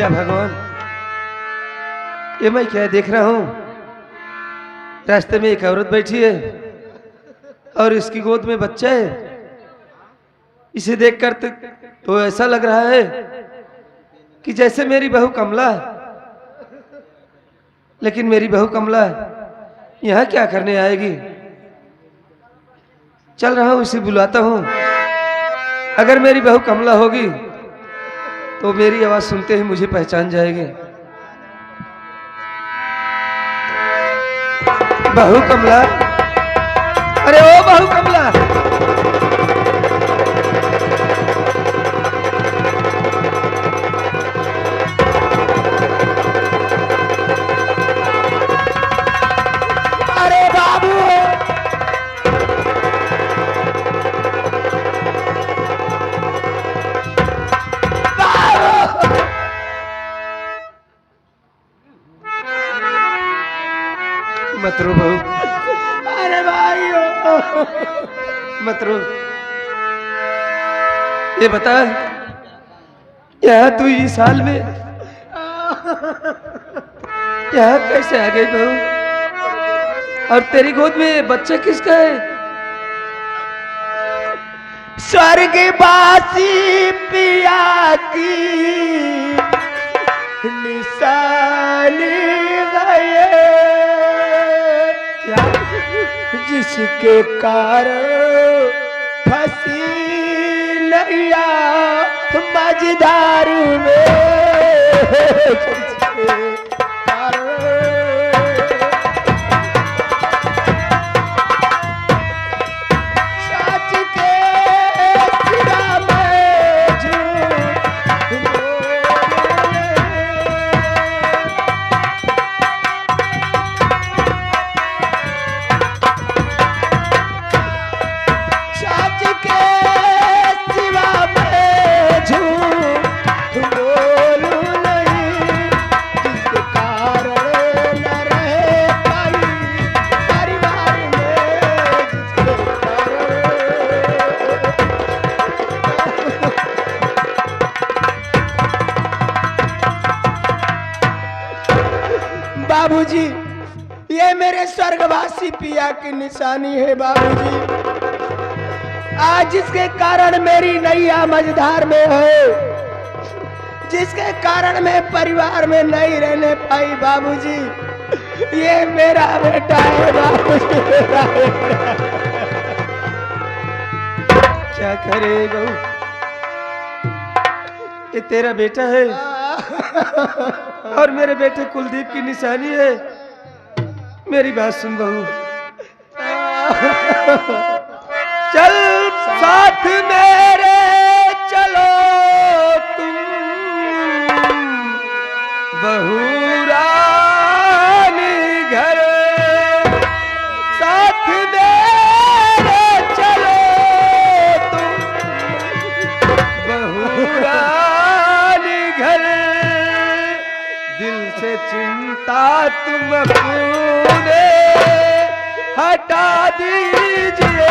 क्या भगवान, ये मैं क्या देख रहा हूं? रास्ते में एक औरत बैठी है और इसकी गोद में बच्चा है। इसे देखकर तो ऐसा लग रहा है कि जैसे मेरी बहू कमला। लेकिन मेरी बहू कमला यहाँ क्या करने आएगी? चल रहा हूं, इसे बुलाता हूं। अगर मेरी बहू कमला होगी तो मेरी आवाज सुनते ही मुझे पहचान जाएगी। बहू कमला, अरे ओ बहू कमला, अरे बाबू, मत रो बहू, अरे भाई मत रो। ये बता, यहाँ तू इस हाल में यहाँ कैसे आ गई बहू? और तेरी गोद में बच्चा किसका है? स्वर्गवासी पिया की निशानी गए, क्या? जिसके कारण फंसी नैया मझधार में, जिसके कारण सच के सिवा में झूठ बोले। सच के सिवा में झूठ बोलूं नहीं, जिसके कारण न रह पाई परिवार में, जिसके कारण। बाबूजी, ये मेरे स्वर्गवासी पिया की निशानी है बाबूजी। आज जिसके कारण मेरी नैया मझधार में है, जिसके कारण मैं परिवार में नहीं रहने पाई बाबूजी, ये मेरा बेटा है बाबूजी, मेरा बेटा। क्या करे बहू, ये तेरा बेटा है और मेरे बेटे कुलदीप की निशानी है। मेरी बात सुन बहू, चल साथ मेरे चलो तुम बहू रानी घर, साथ मेरे चलो तुम बहू रानी घर, दिल से चिंता तुम अपने हटा दीजिए।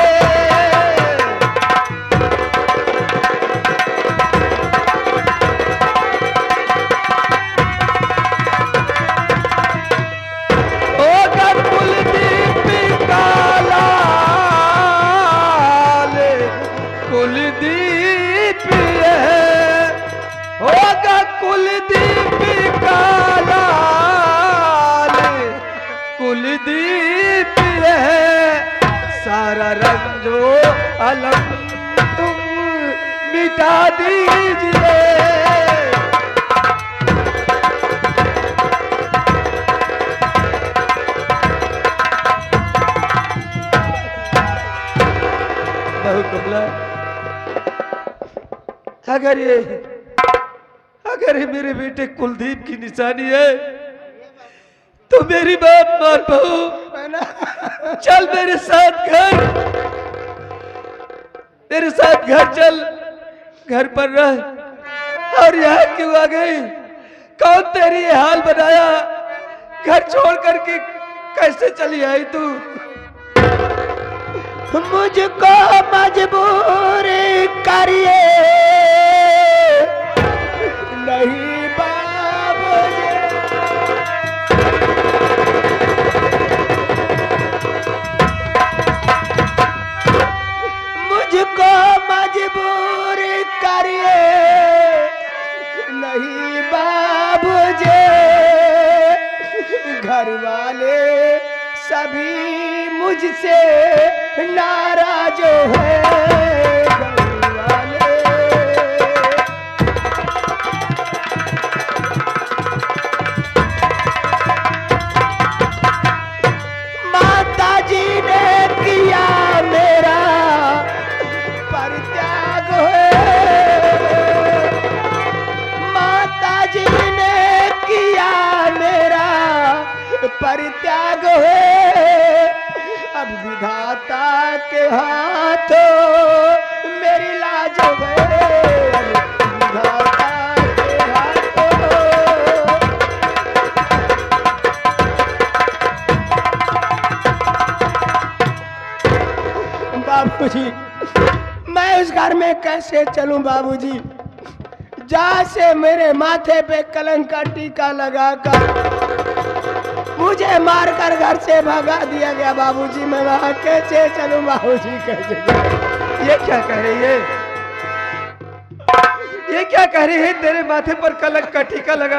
कुलदीप है, होगा कुलदीप का लाल, कुलदीप है, सारा रंजो अलम तुम मिटा दीजिए। बहू कमला, अगर ये मेरे बेटे कुलदीप की निशानी है तो मेरी बात मान बहू। चल मेरे साथ घर, मेरे साथ घर चल, घर पर रह। और यहाँ क्यों आ गई? कौन तेरी ये हाल बनाया? घर छोड़ करके कैसे चली आई तू? मुझको मजबूर करिए, नहीं बात नाराज है घर वाले। माता जी ने किया मेरा परित्याग है, माता जी ने किया मेरा परित्याग है। अब विधाता के हाथों मेरी लाज है, विधाता के हाथों। बाबूजी मैं उस घर में कैसे चलूं बाबूजी, जहां से मेरे माथे पे कलंक का टीका लगाकर मुझे मारकर घर से भगा दिया गया बाबूजी। मैं वहां कैसे चलूं बाबूजी, कैसे चलूं? ये क्या कह रही है, ये क्या कह रही है? तेरे माथे पर कलंक का टीका लग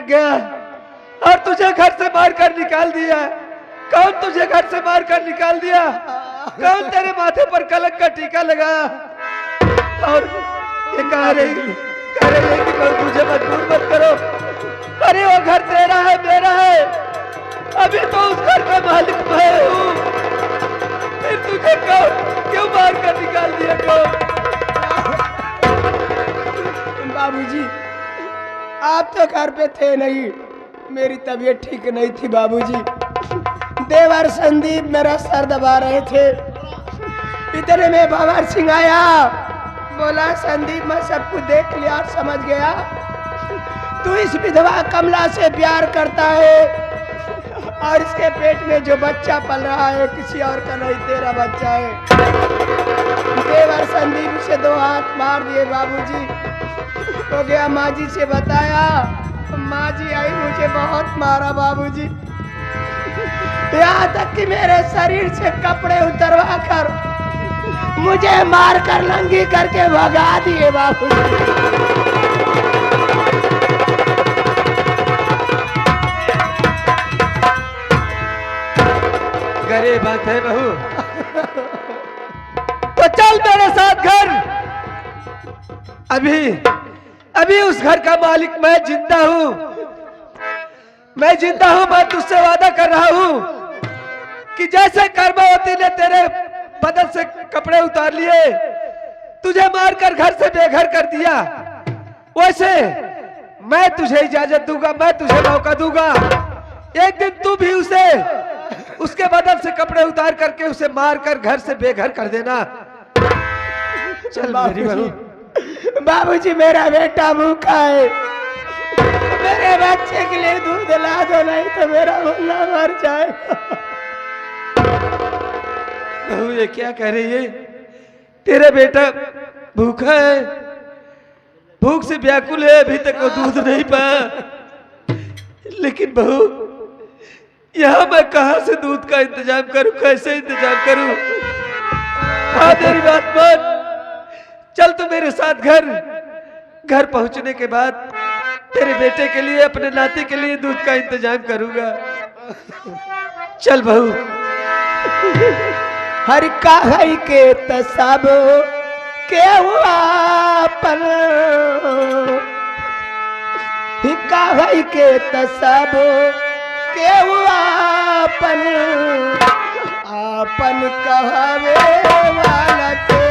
गया और तुझे घर से मार कर निकाल दिया। कौन तुझे घर से मार कर निकाल दिया? कौन तेरे माथे पर कलंक का टीका लगाया? और ये कह रही है कि तुझे मजबूर मत करो। अरे वो घर तेरा है, मेरा है, अभी तो उस घर का मालिक मैं हूँ। फिर तुझे क्यों मार कर निकाल दिया? बाबूजी आप तो घर पे थे नहीं, मेरी तबीयत ठीक नहीं थी बाबूजी। देवर संदीप मेरा सर दबा रहे थे, इतने में भंवर सिंह आया, बोला संदीप मैं सब कुछ देख लिया और समझ गया, तू इस विधवा कमला से प्यार करता है और इसके पेट में जो बच्चा पल रहा है किसी और का नहीं, तेरा बच्चा है। देवर संदीप से 2 हाथ मार दिए बाबूजी। हो गया माँ जी से बताया, माँ जी आई मुझे बहुत मारा बाबूजी, यहाँ तक कि मेरे शरीर से कपड़े उतरवा कर मुझे मार कर नंगी करके भगा दिए बाबूजी। गरीब बात है बहू, तो चल मेरे साथ घर। अभी उस घर का मालिक मैं जिंदा हूँ, मैं जिंदा हूँ। मैं तुझसे वादा कर रहा हूँ कि जैसे कर्मवती ने तेरे बदन से कपड़े उतार लिए, तुझे मारकर घर से बेघर कर दिया, वैसे मैं तुझे इजाजत दूंगा, मैं तुझे मौका दूंगा। एक दिन तू भी उसे उसके बदन से कपड़े उतार करके उसे मारकर घर से बेघर कर देना। चल मेरी बहू। बाबूजी मेरा बेटा भूखा है, मेरे बच्चे के लिए दूध ला दो, नहीं तो मेरा मुन्ना मर जाएगा। बहू ये क्या कह रही है? तेरा बेटा भूखा है, भूख से व्याकुल है, अभी तक वो दूध नहीं पाया। लेकिन बहू यहाँ मैं कहाँ से दूध का इंतजाम करूं, कैसे इंतजाम करूं? हाँ मेरी बात मान, चल तू मेरे साथ घर पहुंचने के बाद तेरे बेटे के लिए, अपने नाती के लिए दूध का इंतजाम करूंगा। चल बहू। हर काहे के तसाब के हुआ पर, काहे के तसाब के हुआ अपन, आपन कहवे वाला के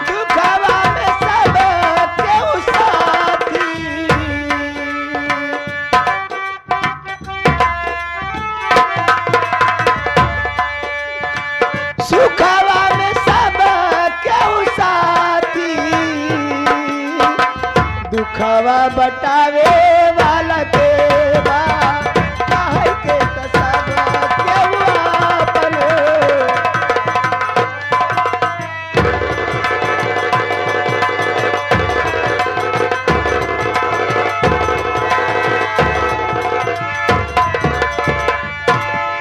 दुखवा में सब केहू साथी, सुखवा में सब केहू साथी, दुखवा बटावे वाला देवा, काहे के तसाब केहू आपन।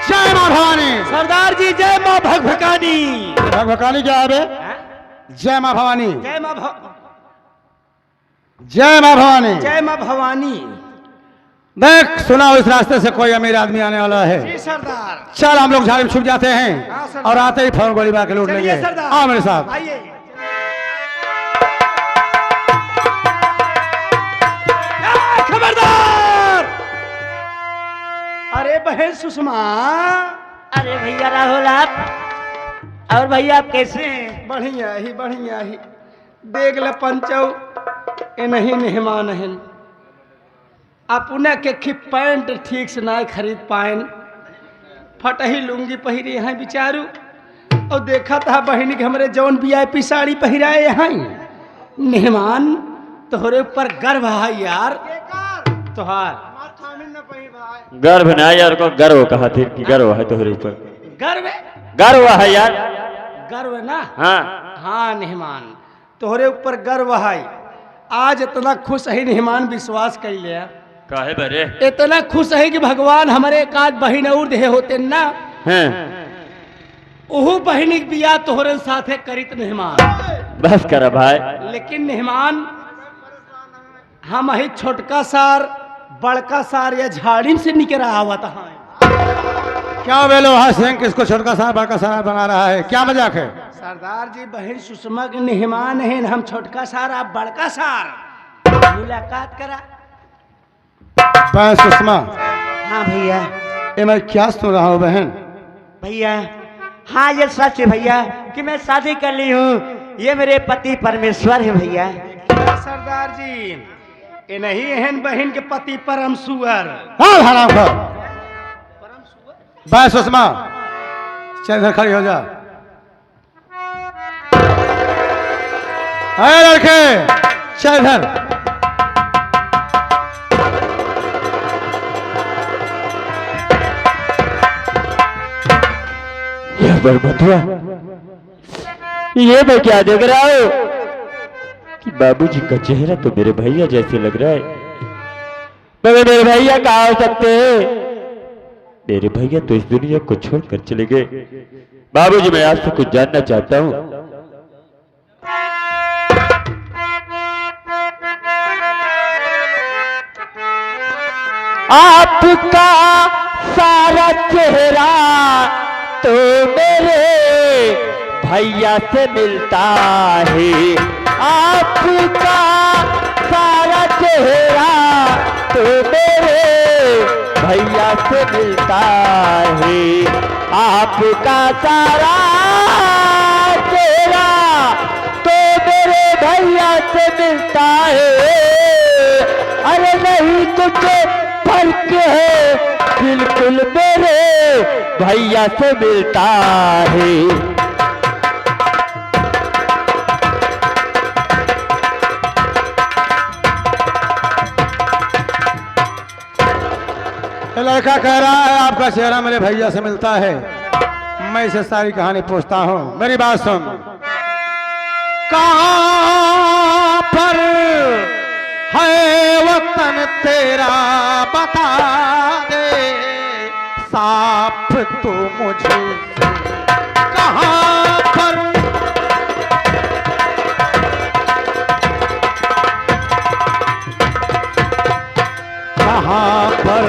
जय माँ भवानी। सरदार जी जय माँ भगभकानी। भगभकानी क्या है बे? जय माँ भवानी। जय माँ जय माँ भवानी। जय माँ भवानी। देख सुना इस रास्ते से कोई अमीर आदमी आने वाला है। जी सरदार। चल हम लोग झाड़ी में छुप जाते हाँ, हैं सरदार। और आते ही फौरन गोली मार के लूट चलिए लेंगे। सरदार। आओ मेरे साथ। आइए। खबरदार। अरे बहन सुषमा। अरे भैया राहुल आप और भैया आप कैसे हैं? बढ़िया ही देख ल पंचौ ए नहीं मेहमान हन अपने के खी पैंट ठीक से ना खरीद पाएन फटही लुंगी पहिरे हैं बिचारू और देखा था बहनी के हमरे जौन वीआईपी साड़ी पहिराए हैं मेहमान तोहरे ऊपर गर्व है यार तोहार गर्व ना यार को गर्व कहा थे कि गर्व है तोहरे ऊपर। गर्व गर्व है यार। गर्व ना हाँ हाँ मेहमान तोहरे ऊपर गर्व है आज इतना खुश है मेहमान विश्वास कर लिया काहे बरे इतना खुश है कि भगवान हमारे एक आध बहन और दे होते ना हैं ओहू बहनी के बियाह तोहरे साथे करित मेहमान बस कर भाई। लेकिन मेहमान हम ही छोटका सार बड़का सार या झाड़ी से निकल आवत है क्या बेलो सिंह किसको छोटका सार बड़का सार बना रहा है? क्या मजाक है? सरदार जी बहन सुषमा के मेहमान हैं हम छोटका सार आप बड़का सार मुलाकात करा। बहन सुषमा हाँ भैया। ये मैं क्या सुन रहा हूँ बहन? भैया हाँ ये सच है भैया कि मैं शादी कर ली हूँ। ये मेरे पति परमेश्वर है भैया। सरदार जी ये नहीं एहन बहन के पति परम सुअर। हाँ हराम खोर। बहन सुषमा चल इधर खड़ी हो जा। अरे लड़के चल इधर। बथुआ ये मैं क्या देख रहा हूँ कि बाबूजी का चेहरा तो मेरे भैया जैसे लग रहा है। मगर मेरे भैया कहाँ हो सकते हैं? मेरे भैया तो इस दुनिया को छोड़कर चले गए। बाबूजी मैं आपसे कुछ जानना चाहता हूँ। आपका सारा चेहरा तो मेरे भैया से मिलता है। आपका सारा चेहरा तो मेरे भैया से मिलता है। आपका सारा चेहरा तो मेरे भैया से मिलता है। अरे नहीं कुछ फर्क है बिल्कुल मेरे भैया से मिलता है। लड़का कह रहा है आपका चेहरा मेरे भैया से मिलता है। मैं इसे सारी कहानी पूछता हूँ। मेरी बात सुन। कहाँ पर है वतन तेरा बता दे साफ तो मुझे कहाँ पर कहाँ पर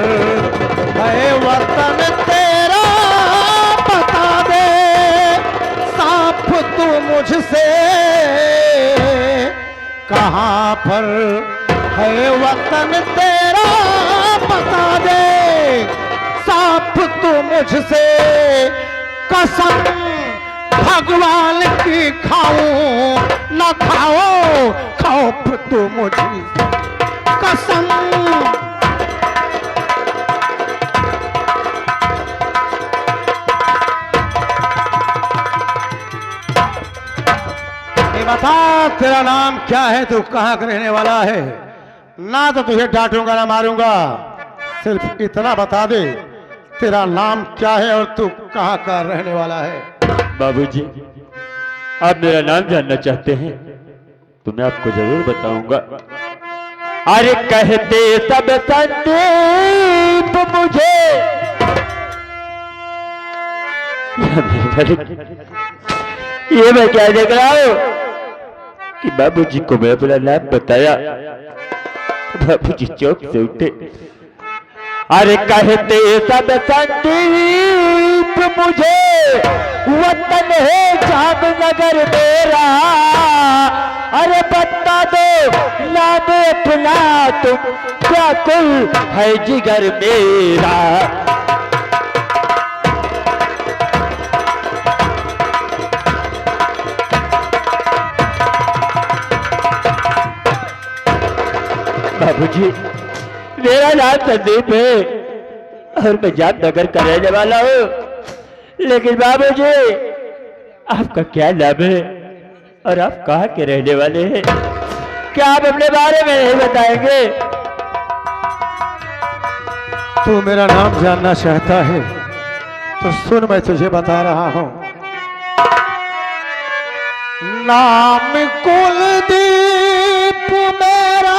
है वतन तेरा बता दे साफ तू मुझसे कहाँ पर है वतन तेरा बता दे साफ तू मुझसे कसम भगवान की खाऊं न खाओ खौफ तू मुझसे कसम। बता तेरा नाम क्या है? तू कहाँ का रहने वाला है? ना तो तुझे डांटूंगा ना मारूंगा, सिर्फ इतना बता दे तेरा नाम क्या है और तू कहाँ का रहने वाला है? बाबूजी आप मेरा नाम जानना चाहते हैं तो मैं आपको जरूर बताऊंगा। अरे कहते सब संदीप मुझे ये मैं क्या देख रहा हूँ कि बाबूजी को मैं अपना नाम बताया, बाबूजी चौक से उठे। अरे कहते सब संदीप मुझे वतन है जामनगर मेरा, अरे बता दो नाम अपना तुम क्या कुल है जिगर मेरा। बाबूजी मेरा नाम संदीप है और मैं जामनगर का रहने वाला हूँ, लेकिन बाबूजी आपका क्या नाम है और आप कहाँ के रहने वाले हैं? क्या आप अपने बारे में नहीं बताएंगे? तू मेरा नाम जानना चाहता है तो सुन, मैं तुझे बता रहा हूं। नाम कुलदीप मेरा,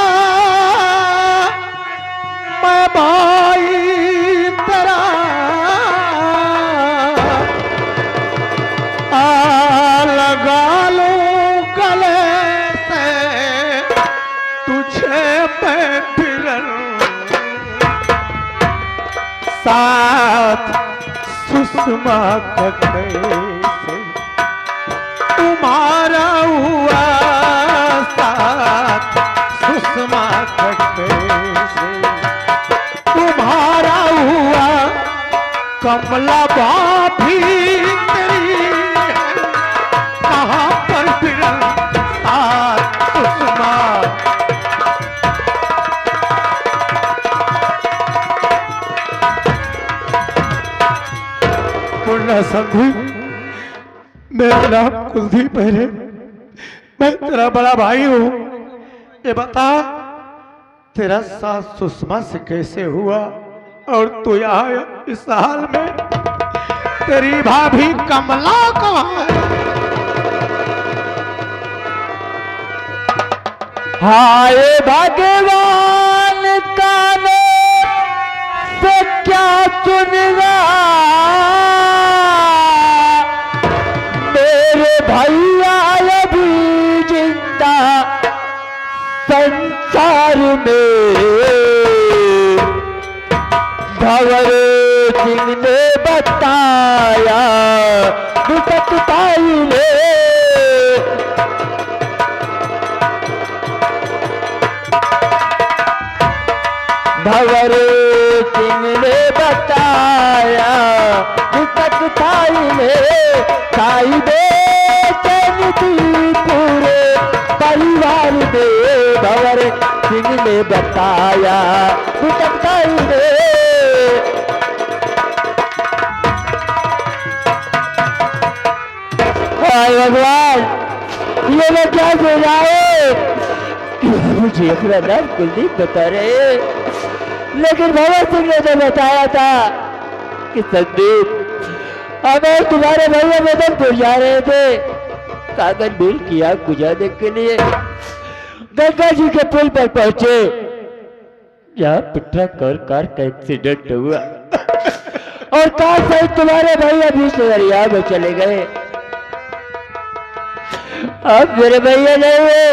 मैं भाई तेरा लगा लूं गले से तुझे मैं फिरन, साथ सुषमा का कैसे तुम्हारा हुआ, साथ सुषमा का कैसे तुम्हारा हुआ, कमला भाभी तेरी है, कहाँ पर फिरन साथ सुषमा। पूर्ण संदीप, मेरा नाम कुलदीप है रे, मैं तेरा बड़ा भाई हूँ। ये बता तेरा साथ सुषमा से कैसे हुआ और तू यहाँ इस हाल में, तेरी भाभी कमला कहाँ है? हाय भगवान काने से क्या सुन रहा, मेरे भैया अभी जिंदा संसार में, भंवर सिंह ने बताया दुटक पाई ने, भंवर सिंह ने बताया दुटक पाई ने, साई बेचैन थी पूरे परिवार में, भंवर सिंह ने बताया दुटक पाई ने। हाय भगवान, ये मैं क्या सुन रहा हूँ कि मुझे अपना नाम कुलदीप बता रहे, लेकिन भंवर सिंह ने जो बताया था कि संदीप हमें तुम्हारे भैया मदनपुर जा रहे थे कागज मिल की आग बुझाने के लिए, गंगा जी के पुल पर पहुंचे जहाँ ट्रक और कार का एक्सीडेंट हुआ और कार सहित तुम्हारे भैया बीच दरिया में चले गए। अब मेरे भैया नहीं हुए,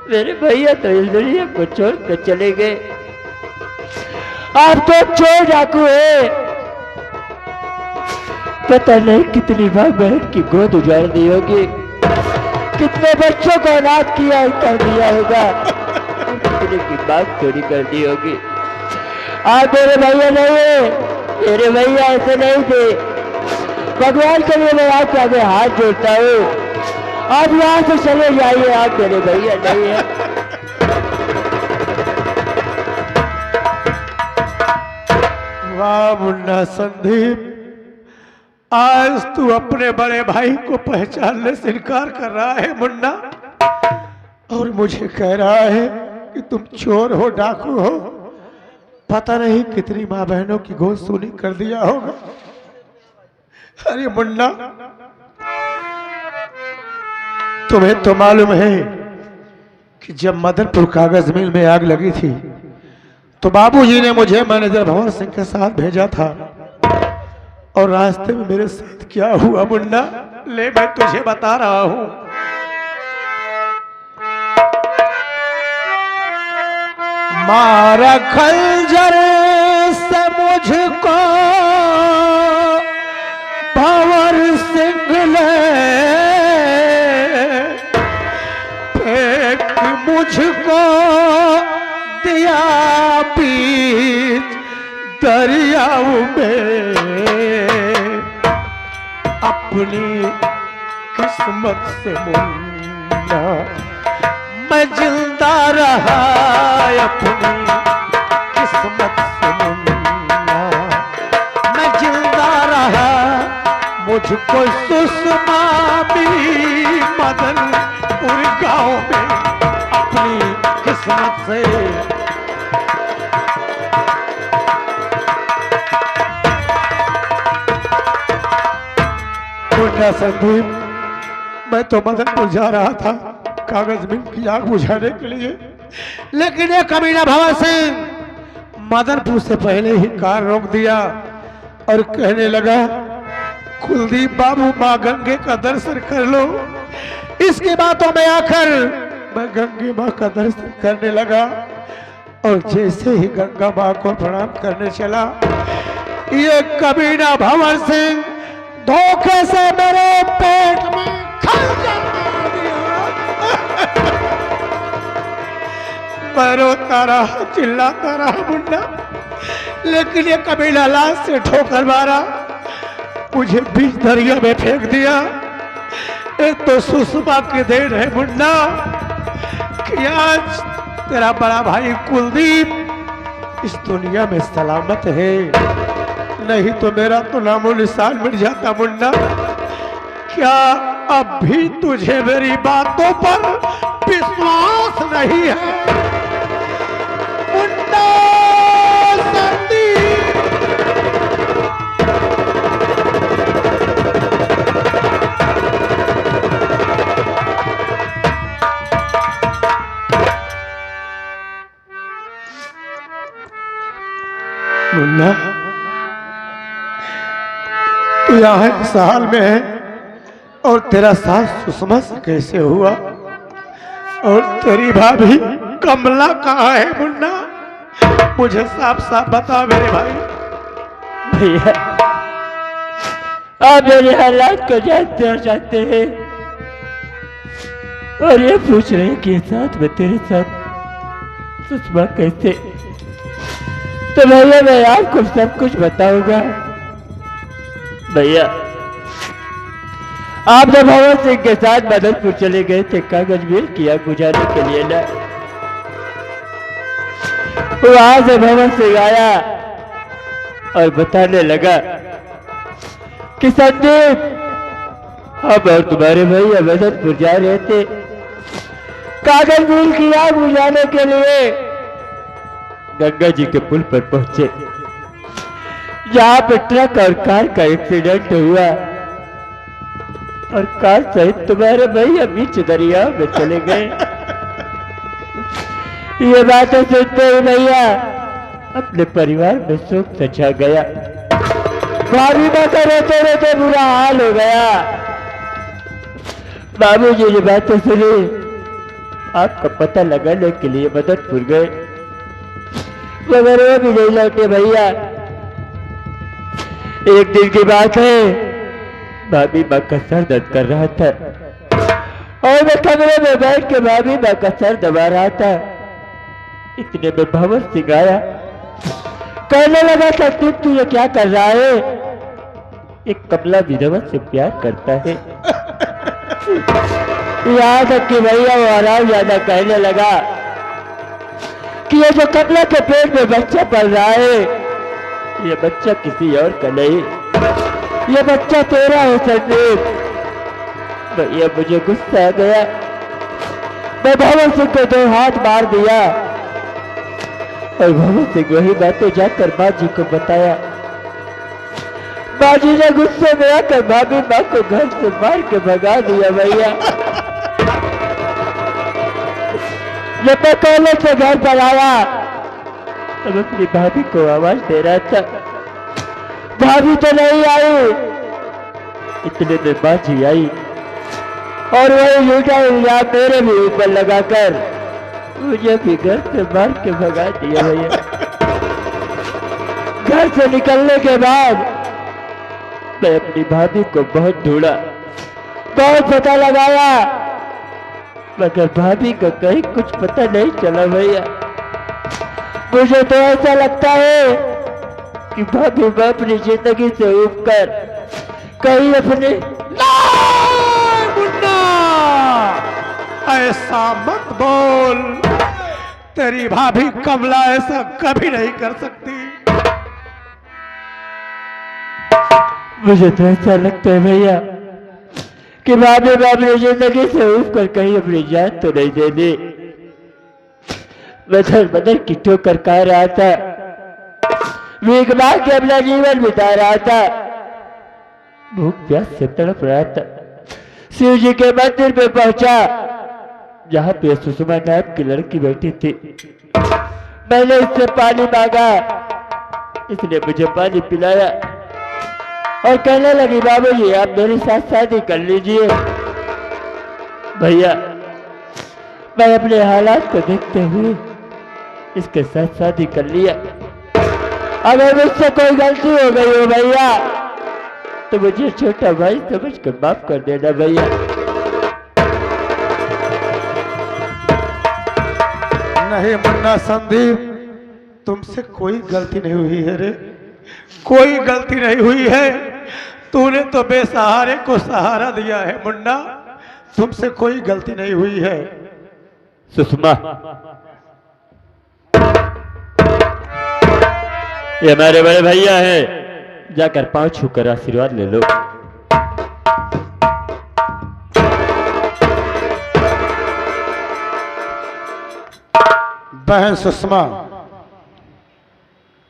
मेरे भैया तो इस दुनिया को छोड़ कर चले गए। आप तो चोर डाकू है, पता नहीं कितनी बार बहन की गोद उजाड़ दी होगी, कितने बच्चों को अनाथ किया कर दिया होगा, कितने की बात चोरी कर दी होगी। आप मेरे भैया नहीं है, मेरे भैया ऐसे नहीं थे। भगवान के लिए मैं आपके आगे हाथ जोड़ता हूँ, आप यहाँ से चले जाइए, आप मेरे भैया नहीं है। वाह मुन्ना संदीप, आज तू अपने बड़े भाई को पहचानने से इनकार कर रहा है मुन्ना, और मुझे कह रहा है कि तुम चोर हो, डाकू हो। पता नहीं कितनी माँ बहनों की गोद सूनी कर दिया होगा। अरे मुन्ना, तुम्हें तो मालूम है कि जब मदनपुर कागज मिल में आग लगी थी तो बाबूजी ने मुझे मैनेजर भंवर सिंह के साथ भेजा था, और रास्ते में मेरे साथ क्या हुआ मुन्ना, ले मैं तुझे बता रहा हूं। मारा खंजर से मुझको भंवर सिंह ने, फेंक मुझको दिया बीच दरियाओं में। अपनी किस्मत से मुन्ना मैं जिंदा रहा, अपनी किस्मत से मुन्ना मैं जिंदा रहा। मुझको सुषमा मिली मदनपुर गांव में, अपनी किस्मत से। मुन्ना संदीप, मैं तो मदनपुर जा रहा था कागज मिल की आग बुझाने के लिए, लेकिन ये कमीना भंवर सिंह मदनपुर से पहले ही कार रोक दिया और कहने लगा, कुलदीप बाबू माँ गंगे का दर्शन कर लो। इसकी बातों में आकर मैं गंगे माँ का दर्शन करने लगा और जैसे ही गंगा माँ को प्रणाम करने चला, ये कमीना भंवर सिंह धोखे से मेरे पेट में खंजर मार दिया। मैं रोता रहा, चिल्लाता रहा मुन्ना, लेकिन ये कमीना लाश से ठोकर मारा, मुझे बीच दरिया में फेंक दिया। एक तो सुषमा की देन है मुन्ना कि आज तेरा बड़ा भाई कुलदीप इस दुनिया में सलामत है, नहीं तो मेरा तो नामो निशान मिट जाता मुन्ना। क्या अब भी तुझे मेरी बातों पर विश्वास नहीं है मुन्ना संदीप? मुन्ना, तू यहाँ इस हाल में है और तेरा साथ सुषमा से कैसे हुआ, और तेरी भाभी कमला कहाँ है मुन्ना? मुझे साफ साफ बता मेरे भाई। भैया, आप मेरे हालात को जानते और जानते हैं, और ये पूछ रहे हैं कि साथ में तेरे साथ सुषमा कैसे। तो भैया मैं आपको सब कुछ बताऊंगा। भैया, आप जब भंवर सिंह के साथ मदनपुर चले गए थे कागज मिल की आग बुझाने के लिए ना, वहां से भंवर सिंह आया और बताने लगा कि संदीप, हम और तुम्हारे भैया मदनपुर जा रहे थे कागज मिल की आग बुझाने के लिए। गंगा जी के पुल पर पहुंचे, जहां पे ट्रक और कार का एक्सीडेंट हुआ और कार सहित तुम्हारे भैया बीच दरिया में चले गए। ये बातें सुनते ही भैया अपने परिवार में शोक से छा गया। भाभी माता रोते रोते बुरा हाल हो गया। बाबूजी ये बातें सुनी, आपका पता लगाने के लिए मदनपुर गए, मगर वो भी नहीं लौटे भैया। एक दिन की बात है, भाभी माँ का सर दर्द कर रहा था और मैं कमरे में बैठ के भाभी माँ का सर दबा रहा था। इतने में भंवर सिंह आया, कहने लगा संदीप तू ये क्या कर रहा है? एक कमला विधवा से प्यार करता है। यहाँ तक कि भैया वो आराम ज्यादा कहने लगा कि ये जो कमला के पेट में बच्चा पल रहा है, ये बच्चा किसी और का नहीं, ये बच्चा तेरा है संदीप। भैया मुझे गुस्सा आ गया, मैं भंवर सिंह को 2 हाथ मार दिया और भंवर सिंह वही बातें जाकर माँ जी को बताया। माँ जी ने गुस्से में आकर भाभी माँ को घर से मार के भगा दिया। भैया जब मैं कॉलेज से घर पर आया तब अपनी भाभी को आवाज दे रहा था, भाभी तो नहीं आई। इतने में माँ जी आई और वही झूठा इल्जाम मेरे भी ऊपर लगाकर मुझे भी घर से मार के भगा दिया भैया। घर से निकलने के बाद मैं अपनी भाभी को बहुत ढूंढा, बहुत पता लगाया, मगर भाभी को कहीं कुछ पता नहीं चला भैया। मुझे तो ऐसा लगता है कि भाभी मैं अपनी जिंदगी से उबकर कहीं अपने मुन्ना, ऐसा मत बोल। तेरी भाभी कमला ऐसा कभी नहीं कर सकती। मुझे तो ऐसा लगता है भैया कि भाभी मैं अपनी जिंदगी से उबकर कहीं अपनी जान तो नहीं दे दी। बदर बदर की ठोकर खा रहा था, भीख मांग के अपना जीवन बिता रहा था, भूख प्यास से तड़प रहा था। शिव जी के मंदिर पे पहुंचा जहां पे सुषमा नाम की लड़की बैठी थी। मैंने इससे पानी मांगा, इसने मुझे पानी पिलाया और कहने लगी बाबूजी आप मेरे साथ शादी कर लीजिए। भैया मैं अपने हालात को देखते हुए इसके साथ शादी कर लिया। अगर मुझसे कोई गलती हो गई हो भैया तो मुझे छोटा भाई समझ कर माफ कर देना भैया। नहीं मुन्ना संदीप, तुमसे कोई गलती नहीं हुई है रे, कोई गलती नहीं हुई है। तूने तो बेसहारे को सहारा दिया है मुन्ना, तुमसे कोई गलती नहीं हुई है। सुषमा ये हमारे बड़े भैया हैं, जाकर पांव छूकर आशीर्वाद ले लो। बहन सुषमा,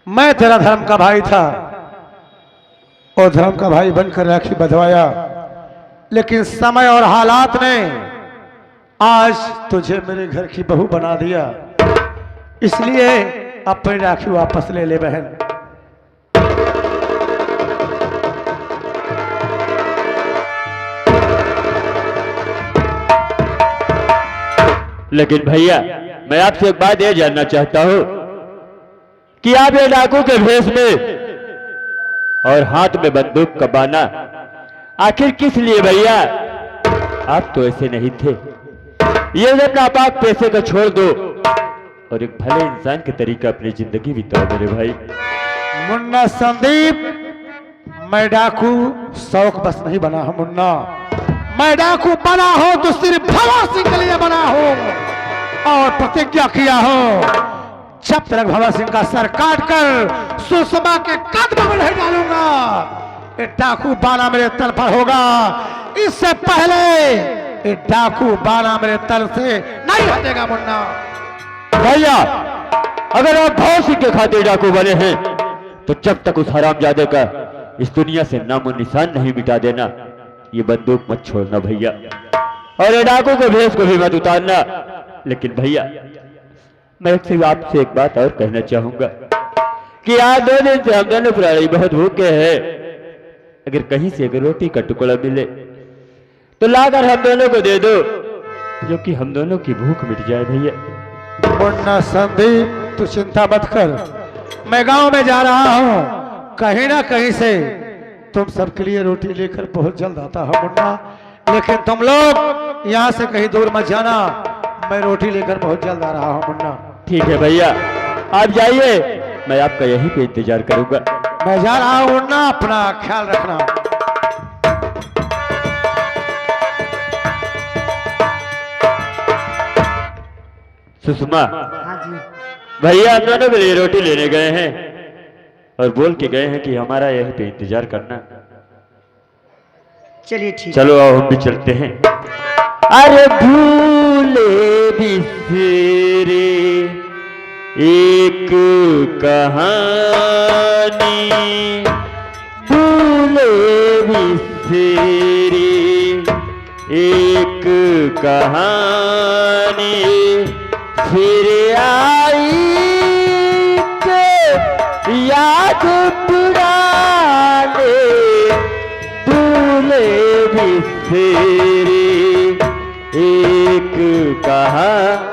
मैं तेरा धर्म का भाई था और धर्म का भाई बनकर राखी बंधवाया, लेकिन समय और हालात ने आज तुझे मेरे घर की बहू बना दिया, इसलिए अपनी राखी वापस ले ले बहन। लेकिन भैया मैं आपसे एक बात यह जानना चाहता हूं कि आप ये डाकू के भेष में और हाथ में बंदूक का बाना आखिर किस लिए भैया? आप तो ऐसे नहीं थे। ये सब नापाक पैसे को छोड़ दो और एक भले इंसान के तरीके अपनी जिंदगी बिताओ मेरे भाई। मुन्ना संदीप, मैं डाकू शौक बस नहीं बना हूं मुन्ना, मैं डाकू बना हूं तो सिर्फ भवा सिंह के लिए बना हूं और प्रतिज्ञा किया हो जब तक भवा सिंह का सर काट कर सुषमा के कदम में नहीं डालूंगा ये डाकू बाना मेरे तल पर होगा। इससे पहले ये डाकू बाना मेरे तल से नहीं हटेगा मुन्ना। भैया अगर आप भाव सिंह के खातिर डाकू बने हैं तो जब तक उस हरामजादे का इस दुनिया से नामो निशान नहीं मिटा देना ये बंदूक मत छोड़ना भैया, और ये डाकू के भेष को भी मत उतारना। लेकिन भैया मैं सिर्फ आपसे एक बात और कहना चाहूंगा कि आज 2 दिन से हम दोनों प्राणी बहुत भूखे हैं। अगर कहीं से अगर रोटी का टुकड़ा मिले तो लाकर हम दोनों को दे दो, जो कि हम दोनों की भूख मिट जाए भैया। मुन्ना संदीप तू चिंता मत कर, मैं गांव में जा रहा हूं, कहीं ना कहीं से तुम सबके लिए रोटी लेकर बहुत जल्द आता हूं मुन्ना। लेकिन तुम लोग यहाँ से कहीं दूर मत जाना, मैं रोटी लेकर बहुत जल्द आ रहा हूं मुन्ना। ठीक है भैया आप जाइए, मैं आपका यहीं पे इंतजार करूंगा। मैं जा रहा हूं मुन्ना, अपना ख्याल रखना। सुषमा हाँ जी। भैया हम दोनों के लिए रोटी लेने गए हैं और बोल के गए हैं कि हमारा यहीं पे इंतजार करना। चलिए ठीक। चलो आओ हम भी चलते हैं। अरे भूले बिसरे एक कहानी, भूले बिसरे एक कहानी फिर आई के याद पुराने, भूले बिसरे एक कहानी।